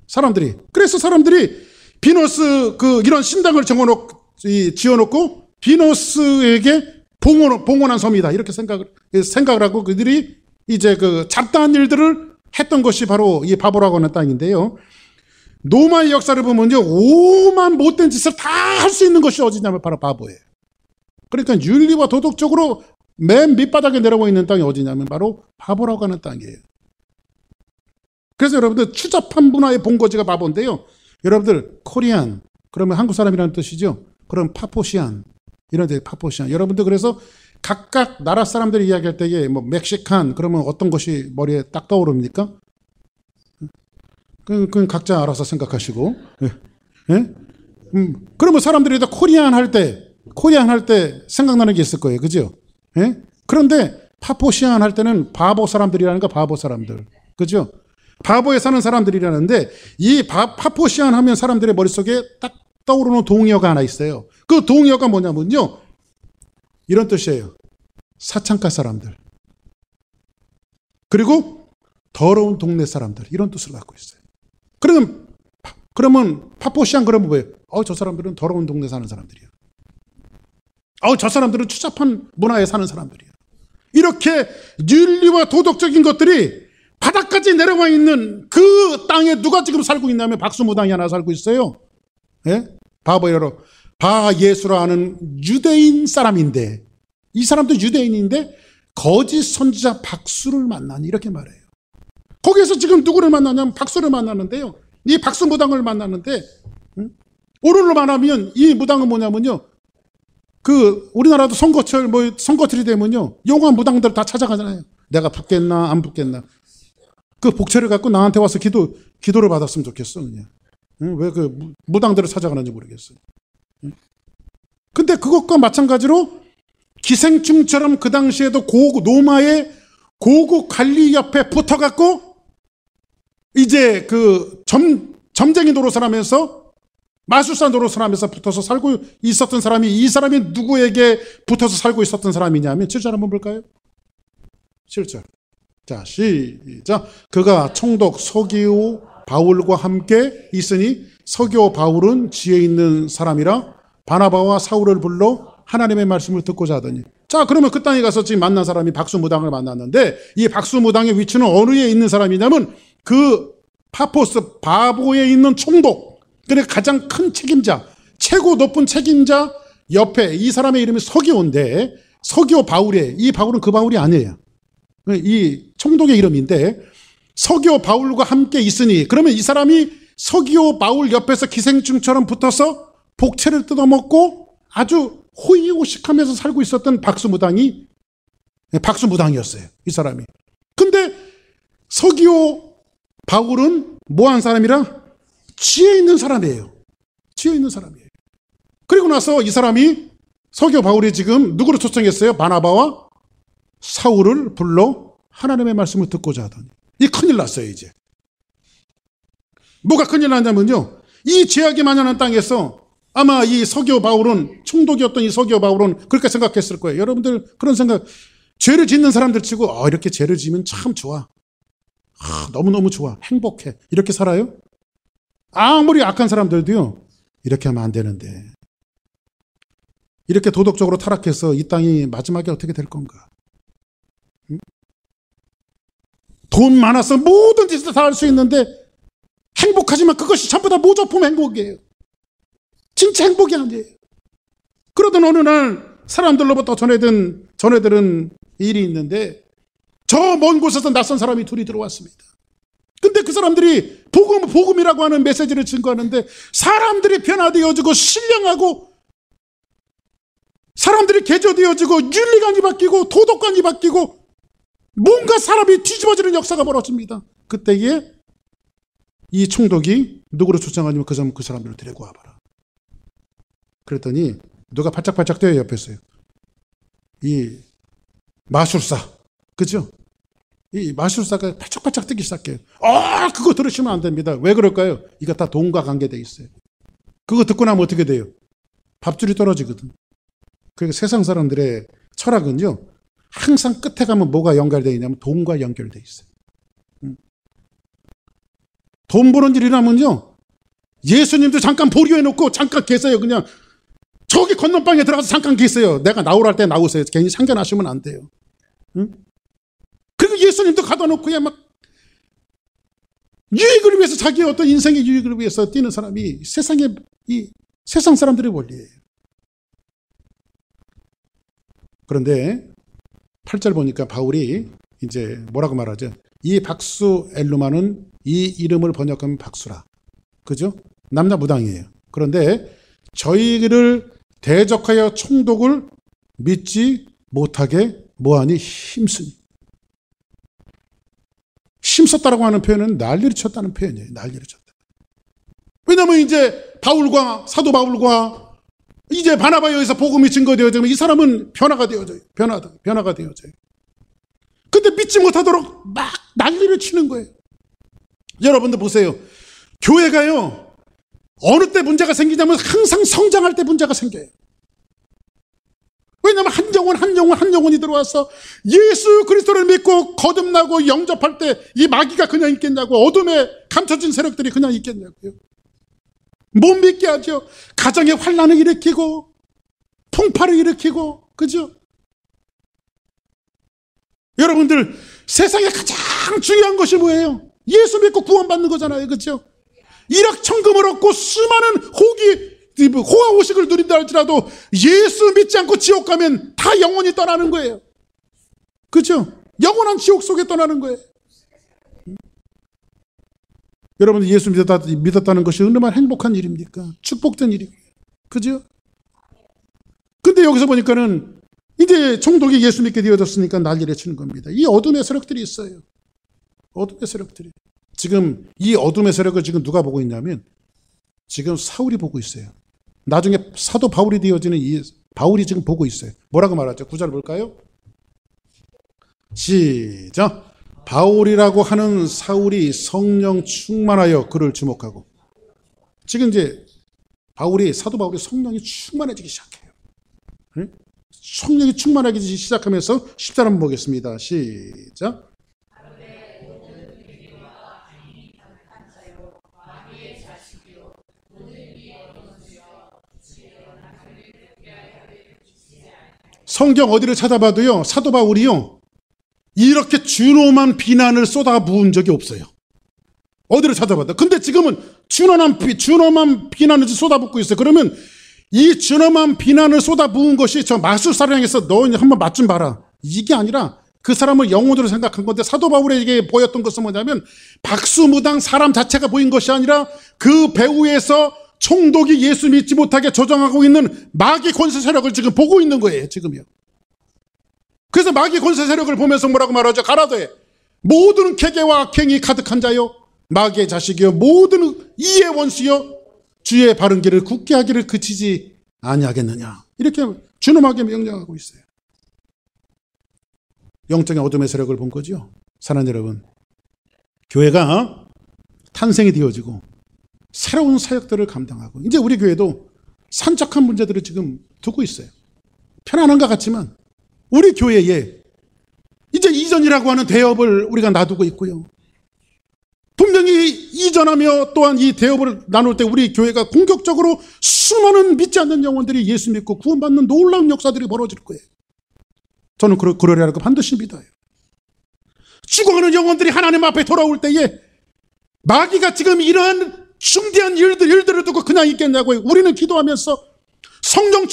사람들이. 그래서 사람들이 비너스 이런 신당을 지어놓고 비너스에게 봉헌한 섬이다. 이렇게 생각을 하고 그들이 이제 잡다한 일들을 했던 것이 바로 이 바보라고 하는 땅인데요. 노마의 역사를 보면요. 오만 못된 짓을 다 할 수 있는 것이 어디냐면 바로 바보예요. 그러니까 윤리와 도덕적으로 맨 밑바닥에 내려오고 있는 땅이 어디냐면 바로 바보라고 하는 땅이에요. 그래서 여러분들 추잡한 문화의 본거지가 바보인데요. 여러분들 코리안 그러면 한국 사람이라는 뜻이죠. 그럼 파포시안 이런 데 파포시안. 여러분들 그래서 각각 나라 사람들이 이야기할 때에 뭐 멕시칸 그러면 어떤 것이 머리에 딱 떠오릅니까? 그건 각자 알아서 생각하시고. 예? 그러면 사람들이 다 코리안 할 때 생각나는 게 있을 거예요. 그죠? 예? 그런데 파포시안 할 때는 바보 사람들이라는 거 바보 사람들. 그죠? 바보에 사는 사람들이라는데 이 파포시안 하면 사람들의 머릿속에 딱 떠오르는 동의어가 하나 있어요. 그 동의어가 뭐냐면요. 이런 뜻이에요. 사창가 사람들. 그리고 더러운 동네 사람들. 이런 뜻을 갖고 있어요. 그러면 파포시안 그러면 뭐예요? 저 사람들은 더러운 동네 사는 사람들이야. 저 사람들은 추잡한 문화에 사는 사람들이야. 이렇게 윤리와 도덕적인 것들이 바닥까지 내려와 있는 그 땅에 누가 지금 살고 있냐면 박수무당이 하나 살고 있어요. 예? 바예수라 하는 유대인 사람인데 이 사람도 유대인인데 거짓 선지자 박수를 만나니 이렇게 말해요. 거기에서 지금 누구를 만나냐면 박수를 만나는데요. 이 박수무당을 만나는데 오늘로 말하면 이 무당은 뭐냐면요. 우리나라도 선거철이 되면요. 용한 무당들 다 찾아가잖아요. 내가 붙겠나 안 붙겠나. 그 복채를 갖고 나한테 와서 기도를 받았으면 좋겠어. 그냥. 왜 무당들을 찾아가는지 모르겠어요. 근데 그것과 마찬가지로 기생충처럼 그 당시에도 노마의 고국 관리 옆에 붙어갖고 이제 점쟁이 노릇을 하면서 마술사 노릇을 하면서 붙어서 살고 있었던 사람이 이 사람이 누구에게 붙어서 살고 있었던 사람이냐면 7절 한번 볼까요? 7절. 자, 시작. 그가 총독 서기오 바울과 함께 있으니 서기오 바울은 지혜 있는 사람이라 바나바와 사울을 불러 하나님의 말씀을 듣고자 하더니. 자, 그러면 그 땅에 가서 지금 만난 사람이 박수무당을 만났는데 이 박수무당의 위치는 어느 에 있는 사람이냐면 그 파포스 바보에 있는 총독. 그러니까 가장 큰 책임자, 최고 높은 책임자 옆에 이 사람의 이름이 서기오인데 서기오 바울이에요. 이 바울은 그 바울이 아니에요. 이 총독의 이름인데 서기오 바울과 함께 있으니 그러면 이 사람이 서기오 바울 옆에서 기생충처럼 붙어서 복채를 뜯어먹고 아주 호의호식하면서 살고 있었던 박수무당이었어요. 이 사람이. 근데 서기오 바울은 뭐한 사람이라? 지혜 있는 사람이에요. 지혜 있는 사람이에요. 그리고 나서 이 사람이 서기오 바울이 지금 누구를 초청했어요? 바나바와 사울을 불러 하나님의 말씀을 듣고자 하더니 이 큰일 났어요. 이제 뭐가 큰일 났냐면요, 이 죄악이 만연한 땅에서 아마 이 서기오 바울은, 총독이었던 이 서기오 바울은 그렇게 생각했을 거예요. 여러분들 그런 생각, 죄를 짓는 사람들 치고 이렇게 죄를 지으면 참 좋아, 너무너무 좋아, 행복해, 이렇게 살아요? 아무리 악한 사람들도요 이렇게 하면 안 되는데, 이렇게 도덕적으로 타락해서 이 땅이 마지막에 어떻게 될 건가? 응? 돈 많아서 모든 짓을 다 할 수 있는데 행복하지만 그것이 전부 다 모조품 행복이에요. 진짜 행복이 아니에요. 그러던 어느 날 사람들로부터 전해들은 일이 있는데, 저 먼 곳에서 낯선 사람이 둘이 들어왔습니다. 근데 그 사람들이 복음이라고 하는 메시지를 증거하는데 사람들이 변화되어지고 신령하고, 사람들이 개조되어지고 윤리관이 바뀌고 도덕관이 바뀌고 뭔가 사람이 뒤집어지는 역사가 벌어집니다. 그때에 이 총독이 누구를 초청하냐면 그 사람들을 데리고 와봐라. 그랬더니 누가 발짝발짝 뛰어 옆에서요. 이 마술사, 그죠? 이 마술사가 발짝발짝 뛰기 시작해요. 그거 들으시면 안 됩니다. 왜 그럴까요? 이거 다 돈과 관계돼 있어요. 그거 듣고 나면 어떻게 돼요? 밥줄이 떨어지거든. 그러니까 세상 사람들의 철학은요, 항상 끝에 가면 뭐가 연결되어 있냐면 돈과 연결되어 있어요. 돈 버는 일이라면요, 예수님도 잠깐 보류해놓고 잠깐 계세요. 그냥 저기 건너방에 들어가서 잠깐 계세요. 내가 나오랄 때 나오세요. 괜히 참견하시면 안 돼요. 응? 그리고 예수님도 가둬놓고 그냥 막 유익을 위해서, 자기의 어떤 인생의 유익을 위해서 뛰는 사람이 이 세상 사람들의 원리예요. 그런데 8절 보니까 바울이 이제 뭐라고 말하죠? 이 박수 엘루마는 이 이름을 번역하면 박수라. 그죠? 남자무당이에요. 그런데 저희를 대적하여 총독을 믿지 못하게 뭐하니? 힘썼다라고 하는 표현은 난리를 쳤다는 표현이에요. 난리를 쳤다. 왜냐하면 이제 사도 바울과 이제 바나바에 의해서 복음이 증거되어지면 이 사람은 변화가 되어져요. 변화가 되어져요. 근데 믿지 못하도록 막 난리를 치는 거예요. 여러분들 보세요. 교회가요, 어느 때 문제가 생기냐면 항상 성장할 때 문제가 생겨요. 왜냐하면 한 영혼이 들어와서 예수 그리스도를 믿고 거듭나고 영접할 때 이 마귀가 그냥 있겠냐고, 어둠에 감춰진 세력들이 그냥 있겠냐고요. 못 믿게 하죠. 가정에 환난을 일으키고 풍파를 일으키고, 그죠? 여러분들, 세상에 가장 중요한 것이 뭐예요? 예수 믿고 구원받는 거잖아요. 그죠? 일확천금을 얻고 수많은 호화호식을 누린다 할지라도 예수 믿지 않고 지옥 가면 다 영원히 떠나는 거예요. 그죠? 영원한 지옥 속에 떠나는 거예요. 여러분들 예수 믿었다는 것이 얼마나 행복한 일입니까? 축복된 일이에요. 그죠? 근데 여기서 보니까는 이제 총독이 예수 믿게 되어졌으니까 난리를 치는 겁니다. 이 어둠의 세력들이 있어요. 어둠의 세력들이. 지금 이 어둠의 세력을 지금 누가 보고 있냐면 지금 사울이 보고 있어요. 나중에 사도 바울이 되어지는 이 바울이 지금 보고 있어요. 뭐라고 말하죠? 9절 볼까요? 시작. 바울이라고 하는 사울이 성령 충만하여 그를 주목하고. 지금 이제 사도 바울이 성령이 충만해지기 시작해요. 네? 성령이 충만해지기 시작하면서 10절 한번 보겠습니다. 시작. 성경 어디를 찾아봐도요, 사도 바울이요, 이렇게 준엄한 비난을 쏟아 부은 적이 없어요. 어디를 찾아봐도. 근데 지금은 준엄한 비난을 쏟아붓고 있어요. 그러면 이 준엄한 비난을 쏟아 부은 것이 저 마술사를 향해서 너 한번 맛 좀 봐라, 이게 아니라 그 사람을 영혼으로 생각한 건데, 사도 바울에게 보였던 것은 뭐냐면 박수무당 사람 자체가 보인 것이 아니라 그 배후에서 총독이 예수 믿지 못하게 조정하고 있는 마귀 권세 세력을 지금 보고 있는 거예요, 지금요. 그래서 마귀 권세 세력을 보면서 뭐라고 말하죠? 가라되 모든 계계와 악행이 가득한 자요 마귀의 자식이요 모든 이의 원수요 주의 바른 길을 굳게 하기를 그치지 아니하겠느냐, 이렇게 준엄하게 명령하고 있어요. 영적인 어둠의 세력을 본 거죠. 사랑하는 여러분, 교회가 탄생이 되어지고 새로운 사역들을 감당하고 이제 우리 교회도 산적한 문제들을 지금 두고 있어요. 편안한 것 같지만 우리 교회에 이제 이전이라고 하는 대업을 우리가 놔두고 있고요. 분명히 이전하며 또한 이 대업을 나눌 때 우리 교회가 공격적으로 수많은 믿지 않는 영혼들이 예수 믿고 구원받는 놀라운 역사들이 벌어질 거예요. 저는 그러리라고 반드시 믿어요. 죽어가는 영혼들이 하나님 앞에 돌아올 때에 마귀가 지금 이러한 중대한 일들을 두고 그냥 있겠냐고요. 우리는 기도하면서 성령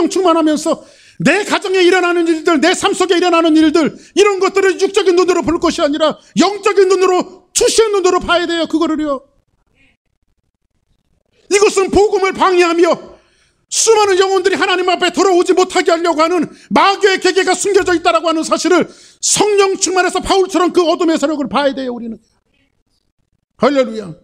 충만하면서 내 가정에 일어나는 일들, 내 삶 속에 일어나는 일들, 이런 것들을 육적인 눈으로 볼 것이 아니라 영적인 눈으로, 주시의 눈으로 봐야 돼요. 그거를요. 이것은 복음을 방해하며 수많은 영혼들이 하나님 앞에 돌아오지 못하게 하려고 하는 마귀의 계계가 숨겨져 있다라고 하는 사실을 성령 충만해서 바울처럼 그 어둠의 세력을 봐야 돼요. 우리는. 할렐루야.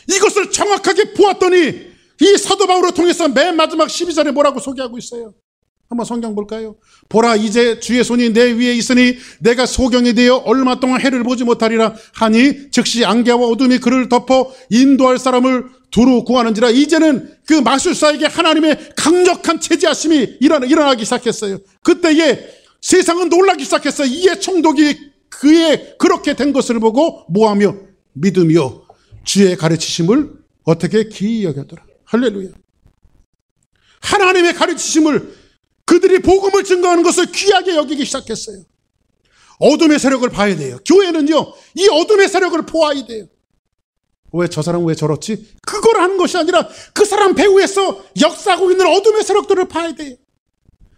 이것을 정확하게 보았더니 이 사도 바울을 통해서 맨 마지막 12절에 뭐라고 소개하고 있어요? 한번 성경 볼까요? 보라, 이제 주의 손이 내 위에 있으니 내가 소경이 되어 얼마 동안 해를 보지 못하리라 하니 즉시 안개와 어둠이 그를 덮어 인도할 사람을 두루 구하는지라. 이제는 그 마술사에게 하나님의 강력한 제지하심이 일어나기 시작했어요. 그때에 세상은 놀라기 시작했어요. 이에 총독이 그의 그렇게 된 것을 보고 뭐하며 믿으며 주의 가르치심을 어떻게 기이 여겼더라. 할렐루야. 하나님의 가르치심을, 그들이 복음을 증거하는 것을 귀하게 여기기 시작했어요. 어둠의 세력을 봐야 돼요. 교회는요, 이 어둠의 세력을 보아야 돼요. 왜 저 사람 왜 저렇지? 그걸 하는 것이 아니라 그 사람 배후에서 역사하고 있는 어둠의 세력들을 봐야 돼요.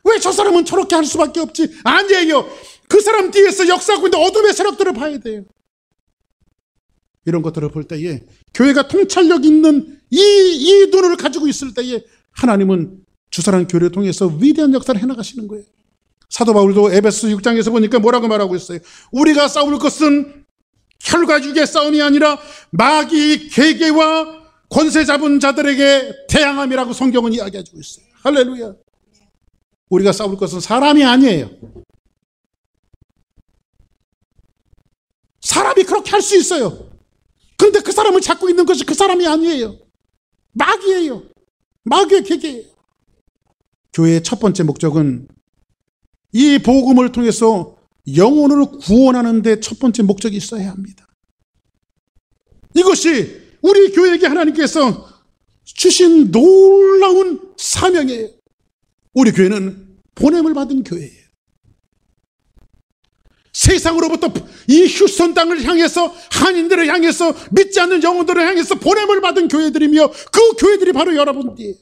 왜 저 사람은 저렇게 할 수밖에 없지? 아니에요. 그 사람 뒤에서 역사하고 있는 어둠의 세력들을 봐야 돼요. 이런 것들을 볼 때에 교회가 통찰력 있는 이 눈을 가지고 있을 때에 하나님은 주사랑 교회를 통해서 위대한 역사를 해나가시는 거예요. 사도 바울도 에베소 6장에서 보니까 뭐라고 말하고 있어요? 우리가 싸울 것은 혈과 육의 싸움이 아니라 마귀 계계와 권세 잡은 자들에게 대항함이라고 성경은 이야기해주고 있어요. 할렐루야. 우리가 싸울 것은 사람이 아니에요. 사람이 그렇게 할 수 있어요. 근데 그 사람을 잡고 있는 것이 그 사람이 아니에요. 마귀예요. 마귀의 계계예요. 교회의 첫 번째 목적은 이 복음을 통해서 영혼을 구원하는 데 첫 번째 목적이 있어야 합니다. 이것이 우리 교회에게 하나님께서 주신 놀라운 사명이에요. 우리 교회는 보냄을 받은 교회예요. 세상으로부터 이 휴스턴 땅을 향해서, 한인들을 향해서, 믿지 않는 영혼들을 향해서 보냄을 받은 교회들이며 그 교회들이 바로 여러분들이에요.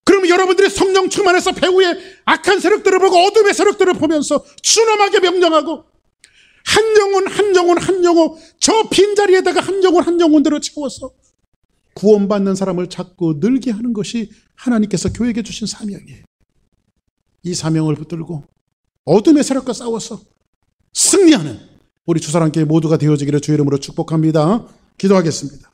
그러면 여러분들이 성령 충만해서 배후의 악한 세력들을 보고 어둠의 세력들을 보면서 준엄하게 명령하고 한 영혼 저 빈자리에다가 한 영혼들을 채워서 구원받는 사람을 찾고 늘게 하는 것이 하나님께서 교회에게 주신 사명이에요. 이 사명을 붙들고 어둠의 세력과 싸워서 승리하는 우리 주사랑교회 모두가 되어지기를 주의 이름으로 축복합니다. 기도하겠습니다.